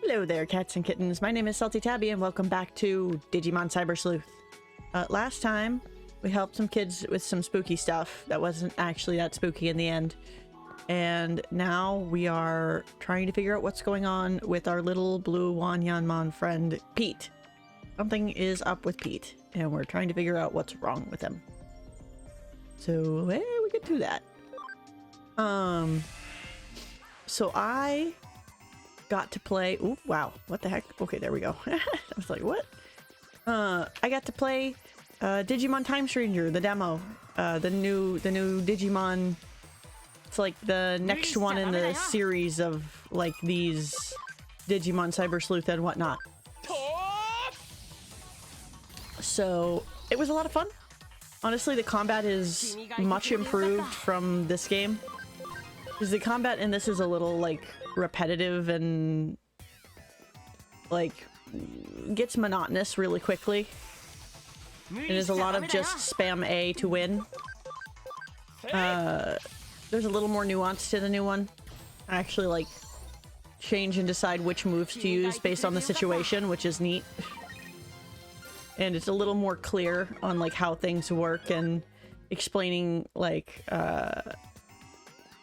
Hello there, cats and kittens. My name is Salty Tabby, and welcome back to Digimon Cyber Sleuth. Last time, we helped some kids with some spooky stuff that wasn't actually that spooky in the end. And now we are trying to figure out what's going on with our little blue Wanyanmon friend, Pete. Something is up with Pete, and we're trying to figure out what's wrong with him. So, we could do that. So I got to play. Oh wow, what the heck? Okay, there we go. I was like, what? I got to play Digimon Time Stranger, the demo, the new Digimon. It's like the next one in the series of like these Digimon Cyber Sleuth and whatnot. So it was a lot of fun. Honestly, the combat is much improved from this game. Because the combat in this is a little like repetitive and like gets monotonous really quickly. It is a lot of just spam A to win. There's a little more nuance to the new one. I actually like change and decide which moves to use based on the situation, which is neat. And it's a little more clear on like how things work and explaining like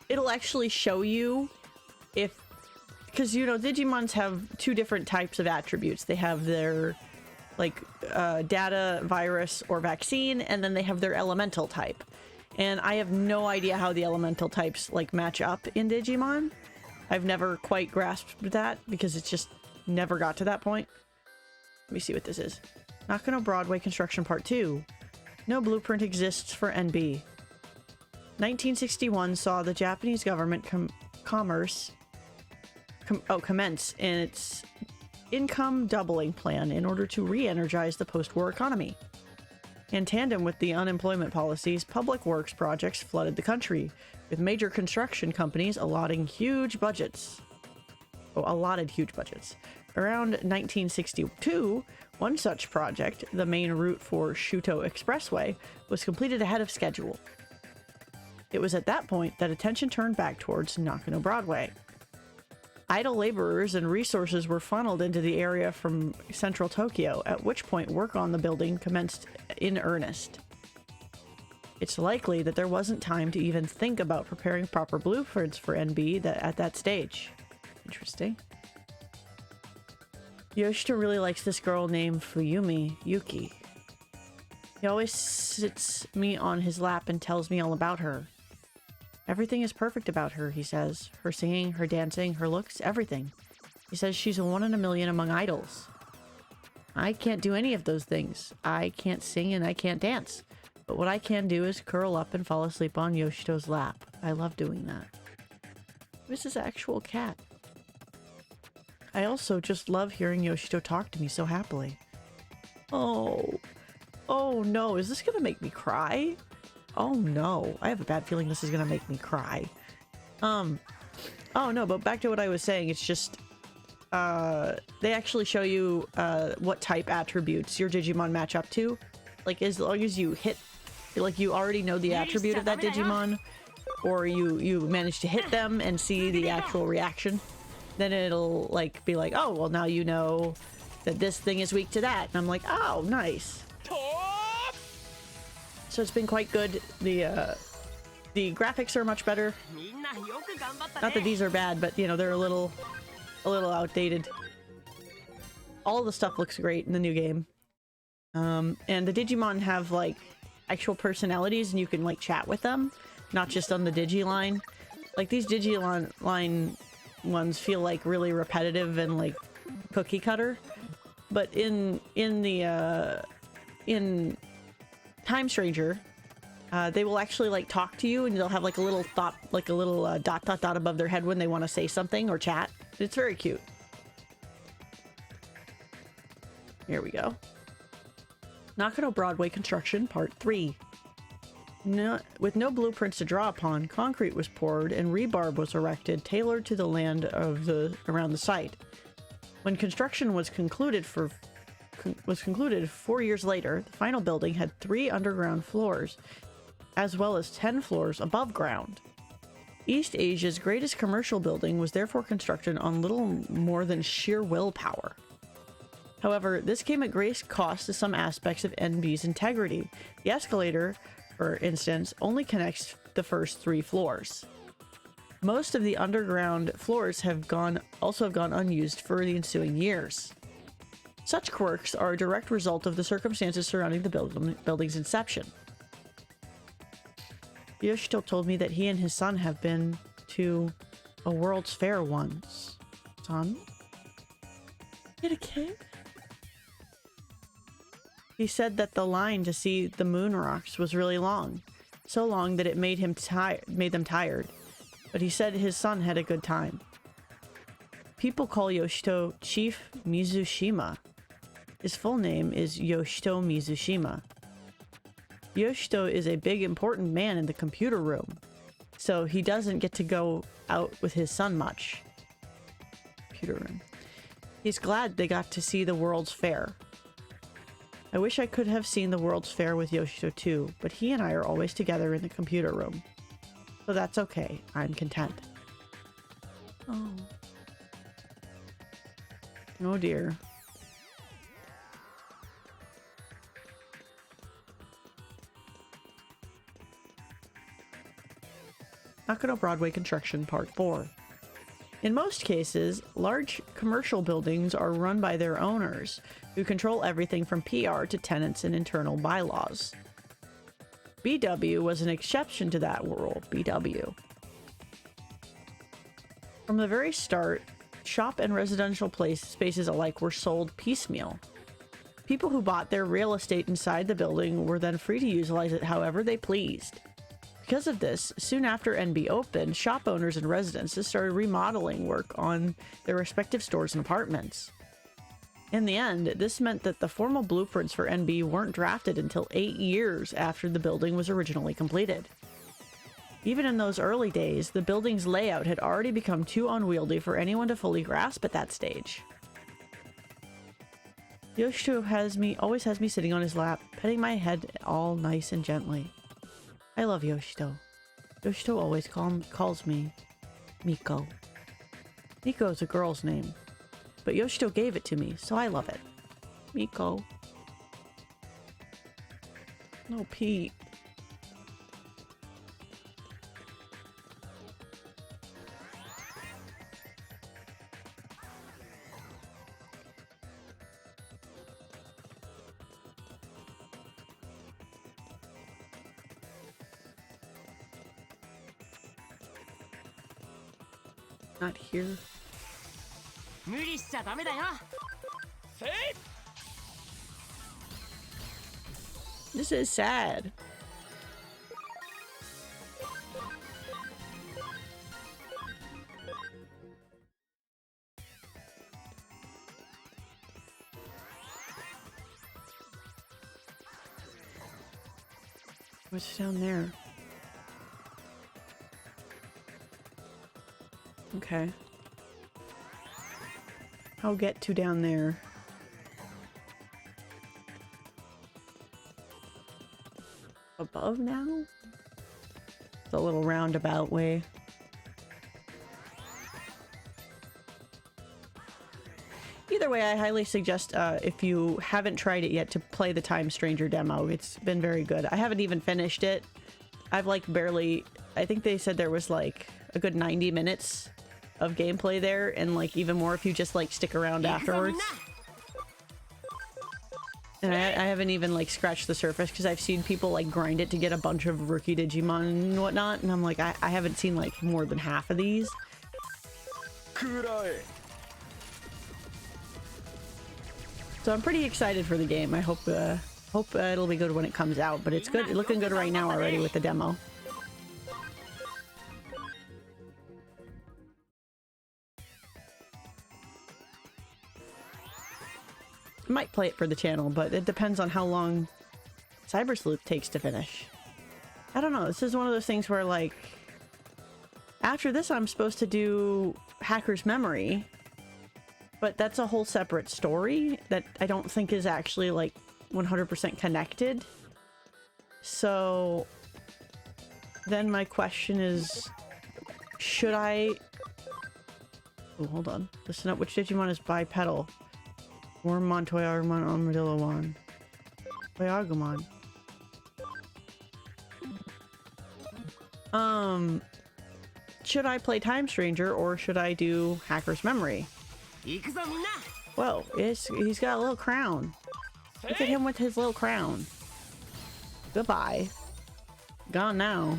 it'll actually show you if, because you know Digimons have two different types of attributes. They have their like data, virus, or vaccine, and then they have their elemental type. And I have no idea how the elemental types like match up in Digimon. I've never quite grasped that because it's just never got to that point. Let me see what this is. Nakano Broadway Construction Part 2. No blueprint exists for NB. 1961 saw the Japanese government commence its income doubling plan in order to re-energize the post-war economy. In tandem with the unemployment policies, public works projects flooded the country, with major construction companies allotted huge budgets. Around 1962, one such project, the main route for Shuto Expressway, was completed ahead of schedule. It was at that point that attention turned back towards Nakano Broadway. Idle laborers and resources were funneled into the area from central Tokyo, at which point work on the building commenced in earnest. It's likely that there wasn't time to even think about preparing proper blueprints for NB at that stage. Interesting. Yoshito really likes this girl named Fuyumi Yuki. He always sits me on his lap and tells me all about her. Everything is perfect about her, he says. Her singing, her dancing, her looks, everything. He says she's a 1 in a million among idols. I can't do any of those things. I can't sing and I can't dance. But what I can do is curl up and fall asleep on Yoshito's lap. I love doing that. This is an actual cat. I also just love hearing Yoshito talk to me so happily. Oh no, is this gonna make me cry? Oh no, I have a bad feeling this is gonna make me cry. Oh no, but back to what I was saying, it's just, they actually show you, what type attributes your Digimon match up to. Like, as long as you hit, like, you already know the attribute of that Digimon, or you manage to hit them and see the actual reaction, then it'll, like, be like, oh, well, now you know that this thing is weak to that. And I'm like, oh, nice. So it's been quite good. The graphics are much better. Not that these are bad, but you know, they're a little outdated. All the stuff looks great in the new game. And the Digimon have like actual personalities and you can like chat with them, not just on the Digiline. Like these Digiline ones feel like really repetitive and like cookie cutter. But in Time Stranger, they will actually like talk to you and they'll have like a little thought, like a little dot dot dot above their head when they want to say something or chat. It's very cute. Here we go. Nakano Broadway Construction Part 3. With no blueprints to draw upon, concrete was poured and rebar was erected tailored to the land around the site. When construction was concluded 4 years later, the final building had 3 underground floors, as well as 10 floors above ground. East Asia's greatest commercial building was therefore constructed on little more than sheer willpower. However, this came at great cost to some aspects of NB's integrity. The escalator, for instance, only connects the first 3 floors. Most of the underground floors have also gone unused for the ensuing years. Such quirks are a direct result of the circumstances surrounding the building's inception. Yoshito told me that he and his son have been to a World's Fair once. Son? You had a kid? He said that the line to see the moon rocks was really long. So long that it made them tired. But he said his son had a good time. People call Yoshito Chief Mizushima. His full name is Yoshito Mizushima. Yoshito is a big important man in the computer room, so he doesn't get to go out with his son much. Computer room. He's glad they got to see the World's Fair. I wish I could have seen the World's Fair with Yoshito too, but he and I are always together in the computer room. So that's okay. I'm content. Oh. Oh dear. Nakano Broadway Construction Part 4. In most cases, large commercial buildings are run by their owners, who control everything from PR to tenants and internal bylaws. BW was an exception to that rule. BW. From the very start, shop and residential spaces alike were sold piecemeal. People who bought their real estate inside the building were then free to utilize it however they pleased. Because of this, soon after NB opened, shop owners and residences started remodeling work on their respective stores and apartments. In the end, this meant that the formal blueprints for NB weren't drafted until 8 years after the building was originally completed. Even in those early days, the building's layout had already become too unwieldy for anyone to fully grasp at that stage. Yoshito always has me sitting on his lap, petting my head all nice and gently. I love Yoshito. Yoshito always calls me Miko. Miko is a girl's name, but Yoshito gave it to me, so I love it. Miko. No, Pete. Not here. This is sad. What's down there? Okay. I'll get to down there. Above now? It's a little roundabout way. Either way, I highly suggest if you haven't tried it yet to play the Time Stranger demo. It's been very good. I haven't even finished it. I've like barely... I think they said there was like a good 90 minutes of gameplay there, and like even more if you just like stick around afterwards. And I haven't even like scratched the surface because I've seen people like grind it to get a bunch of rookie Digimon and whatnot, and I'm like, I haven't seen like more than half of these. So I'm pretty excited for the game. I hope it'll be good when it comes out, but it's good. It's looking good right now already with the demo. Might play it for the channel, but it depends on how long Cyber Sleuth takes to finish. I don't know. This is one of those things where, like, after this I'm supposed to do Hacker's Memory, but that's a whole separate story that I don't think is actually, like, 100% connected. So then my question is, Should I... Oh, hold on. Listen up. Which Digimon is bipedal? Wormmon, Toyagumon, Armadillomon. Toyagumon. Should I play Time Stranger or should I do Hacker's Memory? Whoa, he's got a little crown. Look at him with his little crown. Goodbye. Gone now.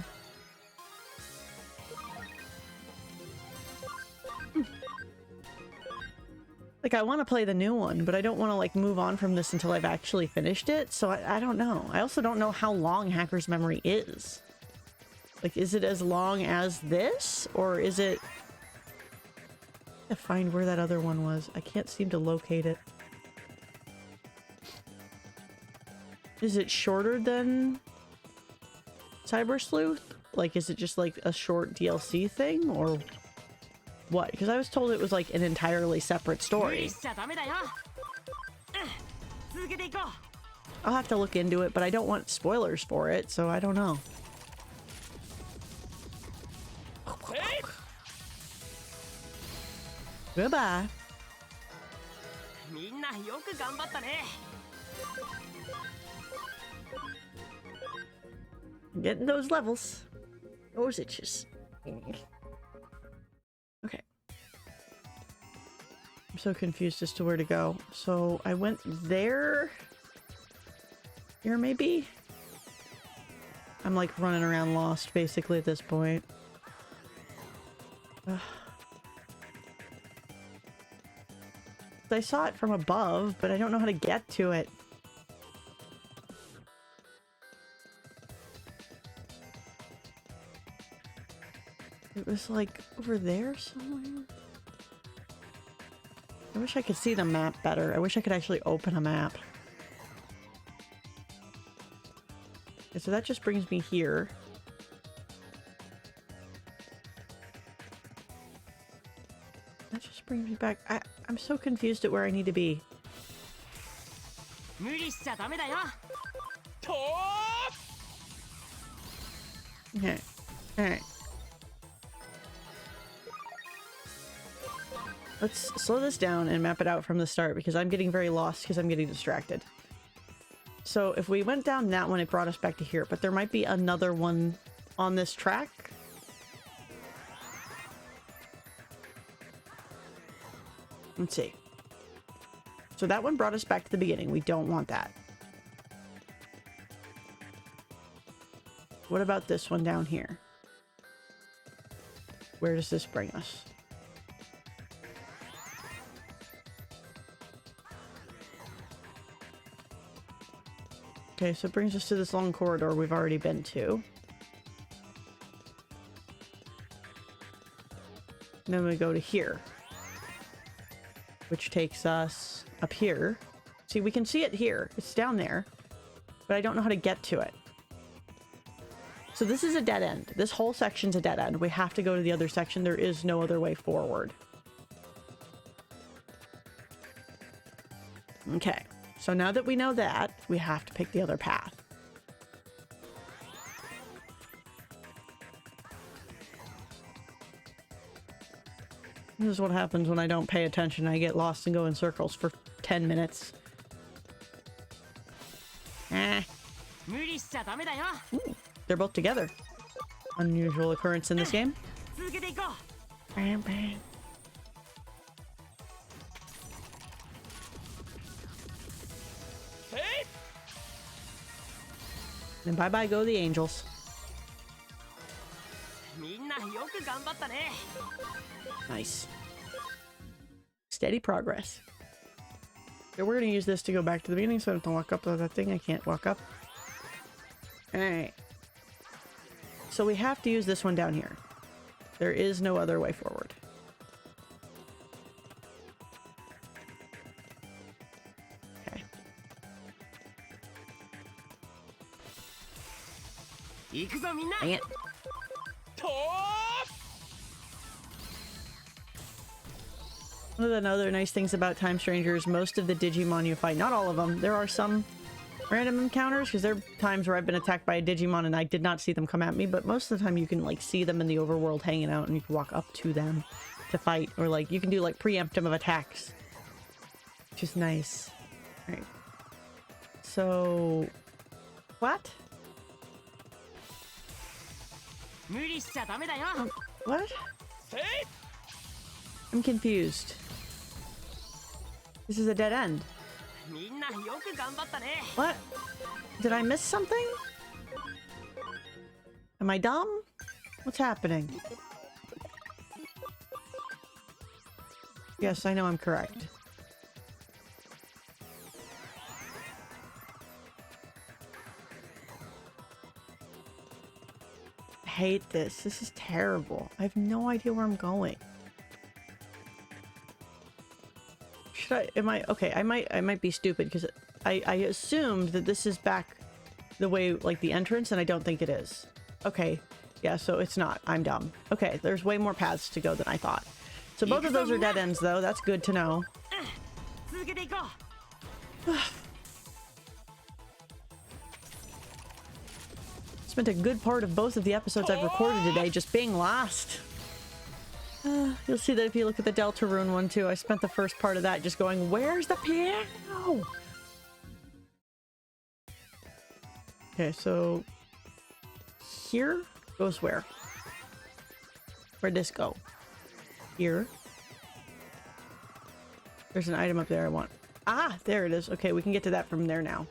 Like, I want to play the new one, but I don't want to, like, move on from this until I've actually finished it, so I don't know. I also don't know how long Hacker's Memory is. Like, is it as long as this? Or is it... I have to find where that other one was. I can't seem to locate it. Is it shorter than Cyber Sleuth? Like, is it just like a short DLC thing? Or what? Because I was told it was like an entirely separate story. I'll have to look into it, but I don't want spoilers for it, so I don't know. Goodbye. Getting those levels. Those itches. Okay. I'm so confused as to where to go. So I went there. Here maybe? I'm like running around lost basically at this point. I saw it from above, but I don't know how to get to it. It was like over there somewhere. I wish I could see the map better. I wish I could actually open a map. Okay, so that just brings me here. That just brings me back. I'm so confused at where I need to be. Okay. Alright. Let's slow this down and map it out from the start because I'm getting very lost because I'm getting distracted. So if we went down that one, it brought us back to here, but there might be another one on this track. Let's see. So that one brought us back to the beginning. We don't want that. What about this one down here? Where does this bring us? Okay, so it brings us to this long corridor we've already been to. And then we go to here, which takes us up here. See, we can see it here. It's down there, but I don't know how to get to it. So this is a dead end. This whole section's a dead end. We have to go to the other section. There is no other way forward. Okay. So now that we know that, we have to pick the other path. This is what happens when I don't pay attention. I get lost and go in circles for 10 minutes. Ooh, they're both together. Unusual occurrence in this game. Bam, bam. And bye-bye go the angels. Nice. Steady progress. So we're gonna use this to go back to the beginning so I don't have to walk up to that thing. I can't walk up. Alright. So we have to use this one down here. There is no other way forward. Okay. Dang it. One of the other nice things about Time Stranger is most of the Digimon you fight, not all of them, there are some random encounters, because there are times where I've been attacked by a Digimon and I did not see them come at me, but most of the time you can like see them in the overworld hanging out and you can walk up to them to fight, or like you can do like preemptive attacks, which is nice. All right. So, what? What? I'm confused. This is a dead end. What? Did I miss something? Am I dumb? What's happening? Yes, I know I'm correct. I hate this. This is terrible. I have no idea where I'm going. Should I? Am I? Okay, I might be stupid because I assumed that this is back the way, like the entrance, and I don't think it is. Okay, yeah, so it's not. I'm dumb. Okay, there's way more paths to go than I thought. So both of those are dead ends, though. That's good to know. Spent a good part of both of the episodes I've recorded today just being lost. You'll see that if you look at the Deltarune one too. I spent the first part of that just going, where's the piano? Okay, so here goes where? Where'd this go? Here. There's an item up there I want. Ah, there it is. Okay, we can get to that from there now.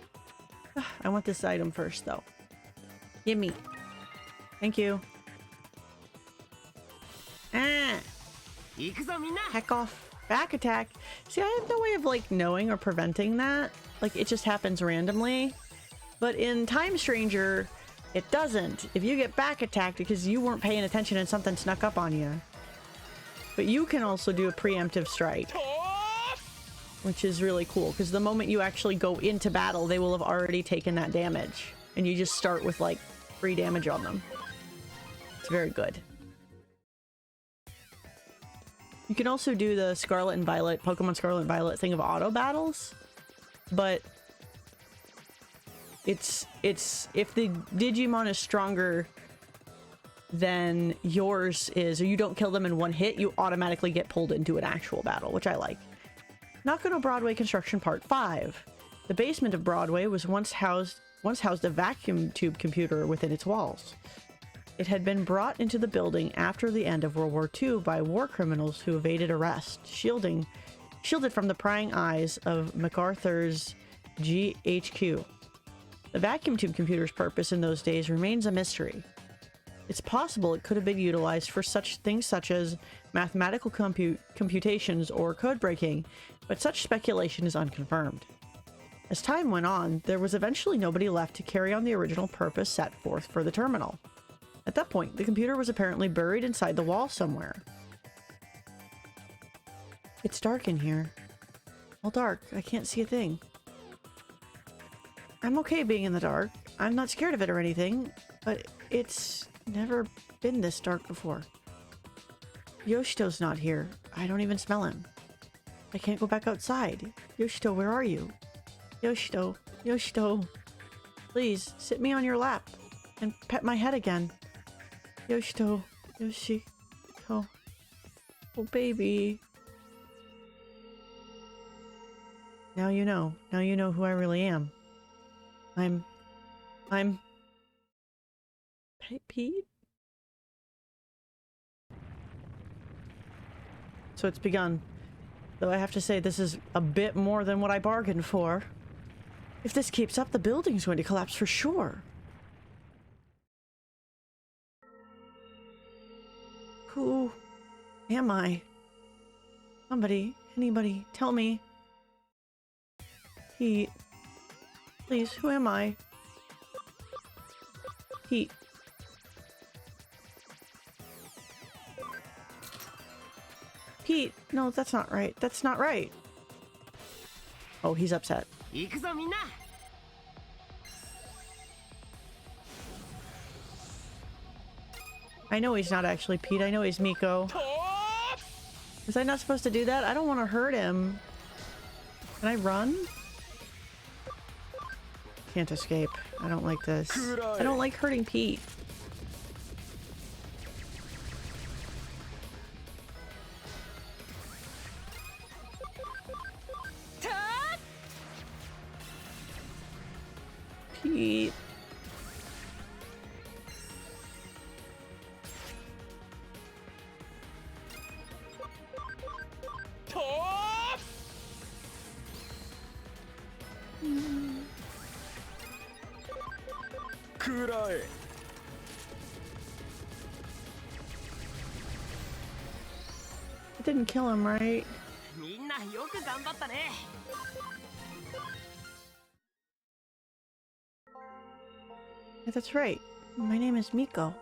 I want this item first though. Gimme. Thank you. Ah! Heck off. Back attack. See, I have no way of like knowing or preventing that. Like it just happens randomly. But in Time Stranger, it doesn't. If you get back attacked because you weren't paying attention and something snuck up on you. But you can also do a preemptive strike, which is really cool because the moment you actually go into battle, they will have already taken that damage. And you just start with like 3 damage on them. It's very good. You can also do the Scarlet and Violet, Pokemon Scarlet and Violet thing of auto battles, but it's if the Digimon is stronger than yours is, or you don't kill them in one hit, you automatically get pulled into an actual battle, which I like. Nakano Broadway Construction Part 5. The basement of Broadway was once housed a vacuum tube computer within its walls. It had been brought into the building after the end of World War II by war criminals who evaded arrest, shielded from the prying eyes of MacArthur's GHQ. The vacuum tube computer's purpose in those days remains a mystery. It's possible it could have been utilized for such things such as mathematical computations or code breaking, but such speculation is unconfirmed. As time went on, there was eventually nobody left to carry on the original purpose set forth for the terminal. At that point, the computer was apparently buried inside the wall somewhere. It's dark in here. All dark. I can't see a thing. I'm okay being in the dark. I'm not scared of it or anything, but it's never been this dark before. Yoshito's not here. I don't even smell him. I can't go back outside. Yoshito, where are you? Yoshito, Yoshito. Please, sit me on your lap and pet my head again. Yoshito, Yoshito. Oh, baby. Now you know. Now you know who I really am. I'm Pete? So it's begun. Though I have to say this is a bit more than what I bargained for. If this keeps up, the building's going to collapse for sure. Who am I? Somebody, anybody, tell me. Pete. Please, who am I? Pete. Pete, no, that's not right. That's not right. Oh, he's upset. I know he's not actually Pete. I know he's Miko. Was I not supposed to do that? I don't want to hurt him. Can I run? Can't escape. I don't like this. I don't like hurting Pete. Pete. It didn't kill him, right? Yeah, that's right. My name is Miko.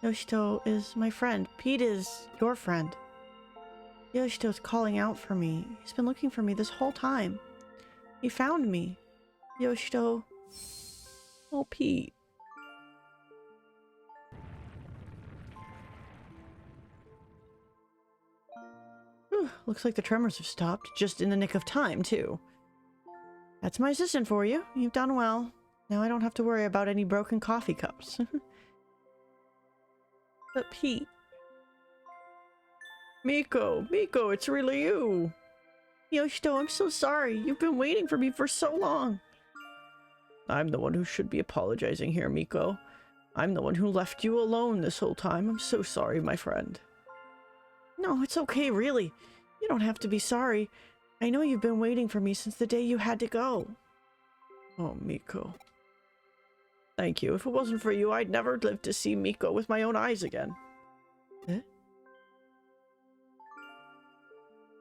Yoshito is my friend. Pete is your friend. Yoshito's calling out for me. He's been looking for me this whole time. He found me. Yoshito. Oh, Pete. Whew, looks like the tremors have stopped, just in the nick of time, too. That's my assistant for you. You've done well. Now I don't have to worry about any broken coffee cups. But Pete... Miko, it's really you. Yoshito, I'm so sorry. You've been waiting for me for so long. I'm the one who should be apologizing here, Miko. I'm the one who left you alone this whole time. I'm so sorry, my friend. No, it's okay, really. You don't have to be sorry. I know you've been waiting for me since the day you had to go. Oh, Miko. Thank you. If it wasn't for you, I'd never live to see Miko with my own eyes again. Eh?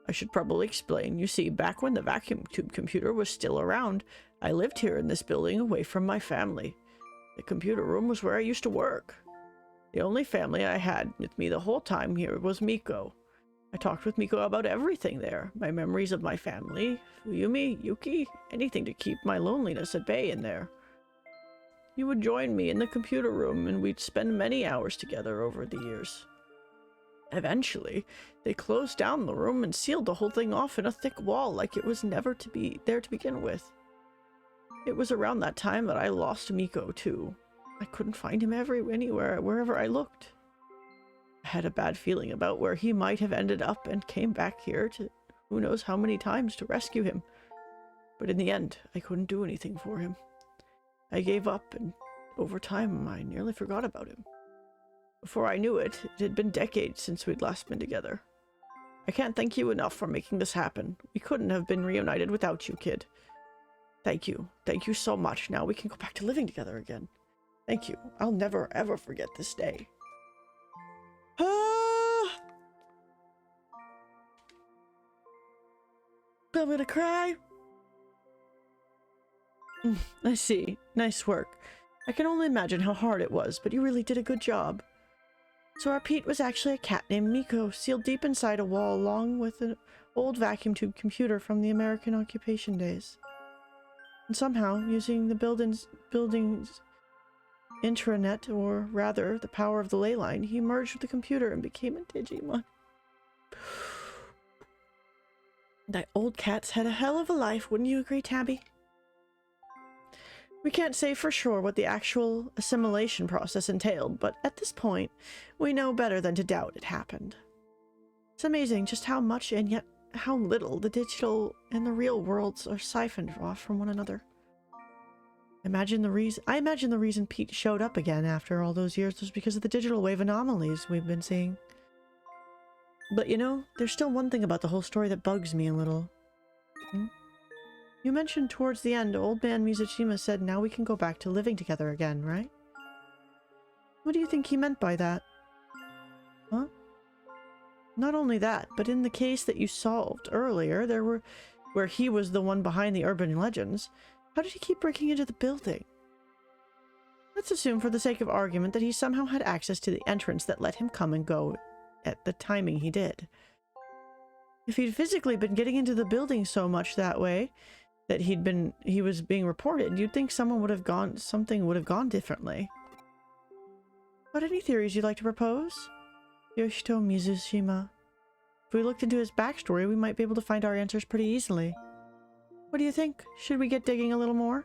I should probably explain. You see, back when the vacuum tube computer was still around, I lived here in this building away from my family. The computer room was where I used to work. The only family I had with me the whole time here was Miko. I talked with Miko about everything there. My memories of my family, Fuyumi, Yuki, anything to keep my loneliness at bay in there. You would join me in the computer room and we'd spend many hours together over the years. Eventually, they closed down the room and sealed the whole thing off in a thick wall like it was never to be there to begin with. It was around that time that I lost Miko too. I couldn't find him anywhere, wherever I looked. I had a bad feeling about where he might have ended up and came back here to who knows how many times to rescue him. But in the end, I couldn't do anything for him. I gave up, and over time, I nearly forgot about him. Before I knew it, it had been decades since we'd last been together. I can't thank you enough for making this happen. We couldn't have been reunited without you, kid. Thank you. Thank you so much. Now we can go back to living together again. Thank you. I'll never, ever forget this day. I'm gonna cry. I see. Nice work. I can only imagine how hard it was, but you really did a good job. So our Pete was actually a cat named Miko, sealed deep inside a wall along with an old vacuum tube computer from the American occupation days. And somehow, using the building's intranet, or rather, the power of the ley line, he merged with the computer and became a Digimon. That old cat's had a hell of a life, wouldn't you agree, Tabby? We can't say for sure what the actual assimilation process entailed, but at this point, we know better than to doubt it happened. It's amazing just how much and yet how little the digital and the real worlds are siphoned off from one another. I imagine the reason Pete showed up again after all those years was because of the digital wave anomalies we've been seeing. But you know, there's still one thing about the whole story that bugs me a little. You mentioned towards the end, old man Mizushima said now we can go back to living together again, right? What do you think he meant by that? Huh? Not only that, but in the case that you solved earlier, where he was the one behind the urban legends, how did he keep breaking into the building? Let's assume for the sake of argument that he somehow had access to the entrance that let him come and go at the timing he did. If he'd physically been getting into the building so much that way that he was being reported, you'd think something would have gone differently. What any theories you'd like to propose? Yoshito Mizushima. If we looked into his backstory, we might be able to find our answers pretty easily. What do you think? Should we get digging a little more?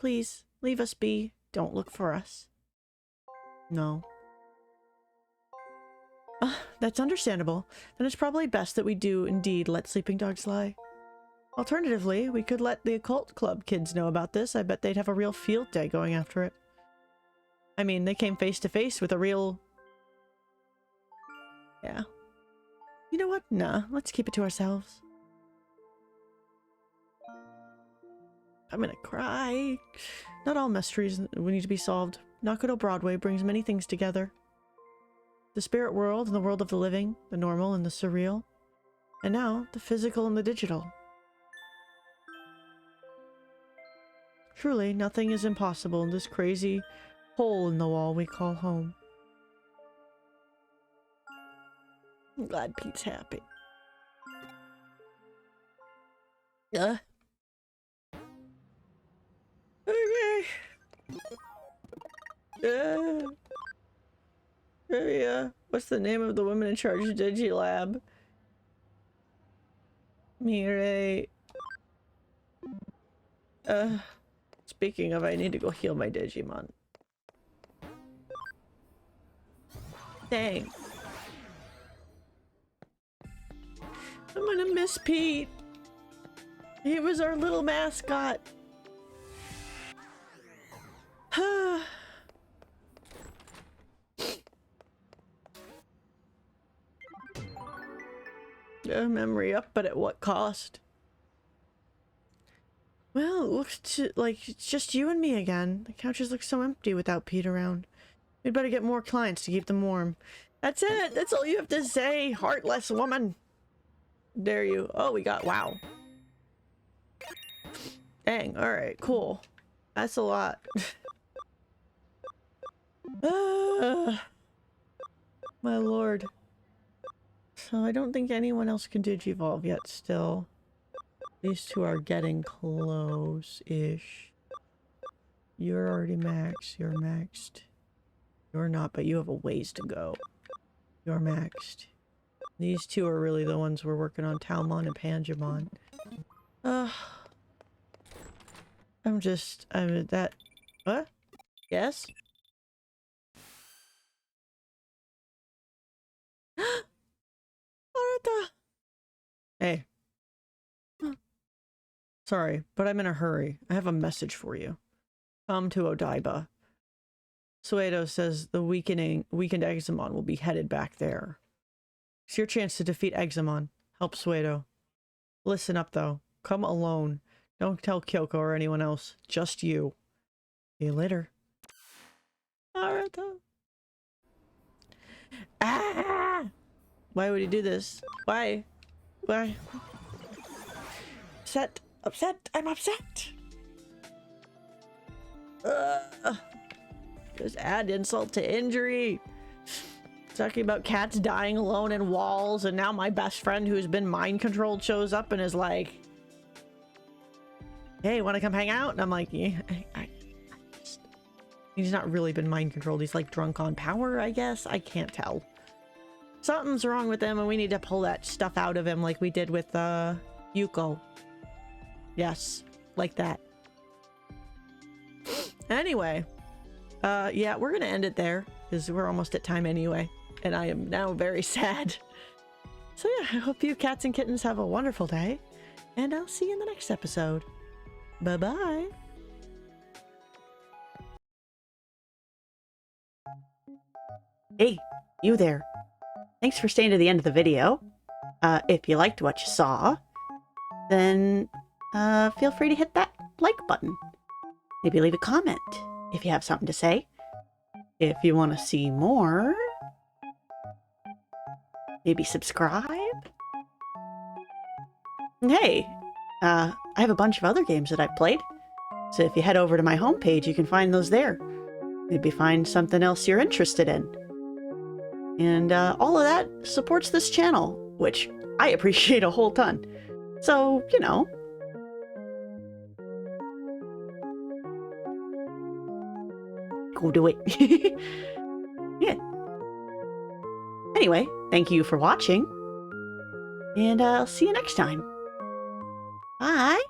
Please, leave us be. Don't look for us. No. That's understandable. Then it's probably best that we do indeed let sleeping dogs lie. Alternatively, we could let the occult club kids know about this. I bet they'd have a real field day going after it. I mean, they came face to face with a real... Yeah. You know what? Nah, let's keep it to ourselves. I'm gonna cry. Not all mysteries need to be solved. Not Good Old Broadway brings many things together. The spirit world and the world of the living, the normal and the surreal. And now, the physical and the digital. Truly, nothing is impossible in this crazy hole in the wall we call home. I'm glad Pete's happy. Okay. What's the name of the woman in charge of Digilab? Mireille. Speaking of, I need to go heal my Digimon. Dang. I'm gonna miss Pete. He was our little mascot. Memory up, but at what cost? Well, it looks like it's just you and me again. The couches look so empty without Pete around. We'd better get more clients to keep them warm. That's it! That's all you have to say, heartless woman! Dare you. Oh, we got... Wow. Dang, alright, cool. That's a lot. My lord. So I don't think anyone else can digivolve yet still. These two are getting close-ish. You're already maxed. You're maxed. You're not, but you have a ways to go. You're maxed. These two are really the ones we're working on, Talmon and Panjamon. That... What? Yes? Hey. Sorry, but I'm in a hurry. I have a message for you. Come to Odaiba. Suedo says the weakened Examon will be headed back there. It's your chance to defeat Examon. Help Suedo. Listen up, though. Come alone. Don't tell Kyoko or anyone else. Just you. See you later. Naruto. Ah! Why would he do this? Why? Why? Upset. Upset. I'm upset. Just add insult to injury. Talking about cats dying alone in walls, and now my best friend who's been mind controlled shows up and is like, hey, want to come hang out? And I'm like, yeah, he's not really been mind controlled. He's like drunk on power, I guess. I can't tell. Something's wrong with him and we need to pull that stuff out of him like we did with Yuko. Yes, like that. Anyway, yeah, we're gonna end it there because we're almost at time anyway, and I am now very sad. So yeah, I hope you cats and kittens have a wonderful day, and I'll see you in the next episode. Bye-bye. Hey, you there. Thanks for staying to the end of the video. If you liked what you saw, then feel free to hit that like button. Maybe leave a comment if you have something to say. If you want to see more, maybe subscribe. And hey, I have a bunch of other games that I've played. So if you head over to my homepage, you can find those there. Maybe find something else you're interested in. And all of that supports this channel, which I appreciate a whole ton. So, you know. Go do it. Yeah. Anyway, thank you for watching. And I'll see you next time. Bye!